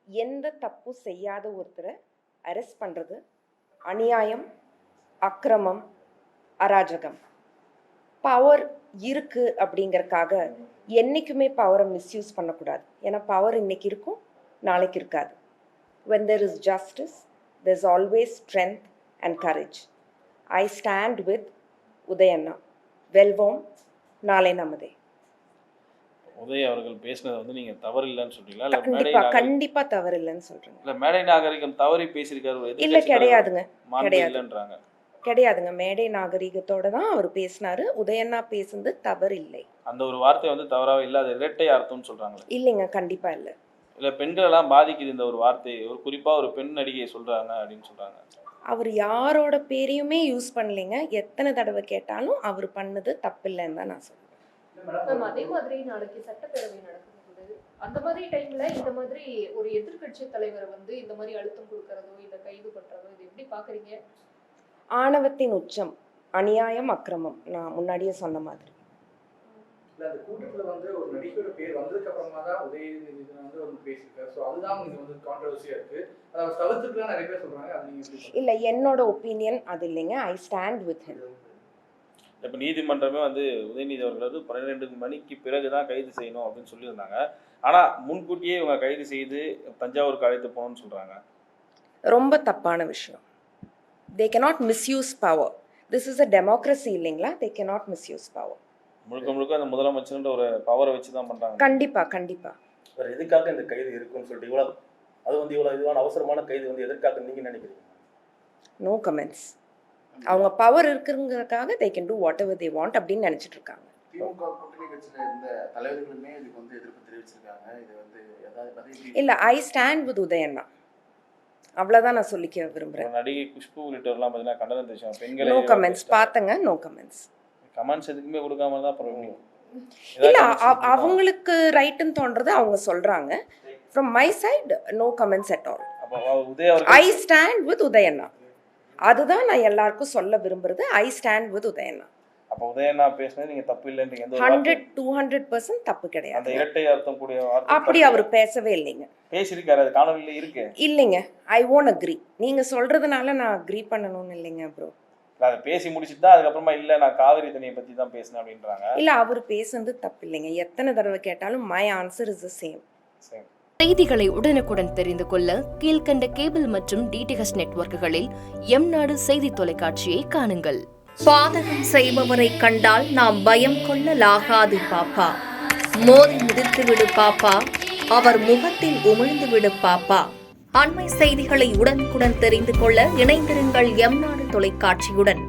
எந்த தப்பும் செய்யாத ஒருத்தரை அரெஸ்ட் பண்ணுறது அநியாயம், அக்கிரமம், அராஜகம். பவர் இருக்குது அப்படிங்கறக்காக என்றைக்குமே பவரை மிஸ்யூஸ் பண்ணக்கூடாது. ஏன்னா பவர் இன்னைக்கு இருக்கும், நாளைக்கு இருக்காது. When there is justice, there's always strength and courage. I stand with உதயண்ணா. வெல்வோம், நாளை நமதே. உதய் அவர்கள் பேசினது வந்து நீங்க தவறு இல்லைன்னு சொல்றீங்களா? இல்ல கண்டிப்பா கண்டிப்பா தவறு இல்லைன்னு சொல்றேன். இல்ல மேடை நாகரிகம் தவறி பேசியிருக்காரு? இல்ல, கிடையாதுங்க, கிடையாதுன்றாங்க. கிடையாதுங்க. மேடை நாகரிகத்தோட தான் அவர் பேசினாரு. உதயண்ணா பேசுனது தவறு இல்லை. அந்த ஒரு வார்த்தை வந்து தவறாவே இல்லை, அது இரட்டை அர்த்தம்னு சொல்றாங்க. இல்லைங்க, கண்டிப்பா இல்லை. இல்ல பெண்கள் எல்லாம் பாதிக்குது இந்த ஒரு வார்த்தை, ஒரு குறிப்பா ஒரு பெண் நடிகையை சொல்றாங்க அப்படின்னு சொல்றாங்க. அவர் யாரோட பேரையுமே யூஸ் பண்ணலைங்க. எத்தனை தடவை கேட்டாலும் அவர் பண்ணது தப்பில்லைன்னு தான் நான் சொல்றேன். அதே மாதிரி நாளைக்கு சட்டப்பேரவை நடக்கும்போது அந்த மாதிரி டைம்ல இந்த மாதிரி ஒரு எதிர்கட்சி தலைவரை வந்து இந்த மாதிரி அழுத்தம் கொடுக்கறதோ இதை கைது பண்றதோ இது எப்படி பாக்குறீங்க? ஆணவத்தின் உச்சம், அநியாயம், அக்கிரமம். நான் முன்னாடியே சொன்ன மாதிரி. அந்த கூட்டத்துல வந்து ஒரு நடிகையோட பேர் வந்ததுக்கு அப்புறமா தான் உதயநிதி வந்து வந்து பேசியிருக்காரு. ஸோ அதுதான் இங்க வந்து கான்ட்ரவர்சியா இருக்கு. அதை தவிர்த்துக்கலாம் நிறைய பேர் சொல்றாங்க. அது நீங்க இல்ல, என்னோட ஒப்பீனியன் அது இல்லைங்க. I stand with him. இப்போ நீதிமன்றமே வந்து உதயநிதி அவர்கள் வந்து 12 மணிக்கு பிறகு தான் கைது செய்யணும் அப்படின்னு சொல்லியிருந்தாங்க. ஆனால் முன்கூட்டியே இவங்க கைது செய்து தஞ்சாவூருக்கு அழைத்து போகணும்னு சொல்கிறாங்க. ரொம்ப தப்பான விஷயம். They cannot misuse power. This is a democracy இல்லைங்களா? They cannot misuse power. முழுக்க முழுக்க அந்த முதலமைச்சர்ன்ற ஒரு பவரை வச்சு தான் பண்ணுறாங்க. கண்டிப்பா கண்டிப்பா. வேறு எதுக்காக இந்த கைது இருக்குன்னு சொல்லிட்டு இவ்வளோ அது வந்து இவ்வளோ இதுவான அவசரமான கைது வந்து எதற்காக நீங்கள் நினைக்கிறீங்க? No comments. அவங்க பவர் இருக்குங்கிறதுக்காக they can do whatever they want அப்படின்னு நினைச்சிட்டு இருக்காங்க. திமுக கூட்டணி கட்சியில இருந்த தலைவர்களுமே இதுக்கு வந்து எதிர்ப்பு தெரிவிச்சிருக்காங்க. இது வந்து ஏதாவது இல்ல, ஐ ஸ்டாண்ட் வித் உதயண்ணா. அவ்வளவுதான் நான் சொல்லிக்க விரும்புறேன். நடிகை குஷ்பு உள்ளிட்டவர்லாம் பார்த்தீங்கன்னா கண்டனம் தெரிவிச்சாங்க. பெண்களை நோ கமெண்ட்ஸ். பார்த்தங்க, நோ கமெண்ட்ஸ். கமெண்ட்ஸ் எதுக்குமே கொடுக்காம தான் அப்புறம் இல்ல, அவங்களுக்கு ரைட்னு தோன்றது அவங்க சொல்றாங்க. From my side, no comments at all. I stand with உதயண்ணா. அதுதான் நான் எல்லாருக்கும் சொல்ல விரும்புறது. I stand with உதயண்ணா. அப்ப உதயண்ணா பேசுனது நீங்க தப்பு இல்லைன்றீங்க? 100-200% தப்பு கிடையாது. அந்த இரட்டை அர்த்தம் கூடிய வார்த்தை அப்படி அவர் பேசவே இல்லைங்க. பேசியிருக்காரு, அது காணொலியில இருக்கு. இல்லைங்க, I won't agree. நீங்க சொல்றதுனால நான் அக்ரி பண்ணணும்னு இல்லைங்க ப்ரோ. அதை பேசி முடிச்சுட்டு தான் அதுக்கப்புறமா இல்லை நான் காவிரி தண்ணியை பற்றி தான் பேசினேன் அப்படின்றாங்க. இல்லை, அவர் பேசுனது தப்பு இல்லைங்க. எத்தனை தடவை கேட்டாலும் my answer is the same. செய்திகளை உடனுக்குடன் தெரிந்து கொள்ள கீழ்கண்ட கேபிள் மற்றும் டிடிஹெச் நெட்வொர்க்குகளில் எம்நாடு செய்தி தொலைக்காட்சியை காணுங்கள். பாதகம் செய்பவரை கண்டால் நாம் பயம் கொள்ளலாகாது பாப்பா. மோதி மிதித்து விடு பாப்பா, அவர் முகத்தில் உமிழ்ந்து விடு பாப்பா. அண்மை செய்திகளை உடனுக்குடன் தெரிந்து கொள்ள இணைந்திருங்கள் எம்நாடு தொலைக்காட்சியுடன்.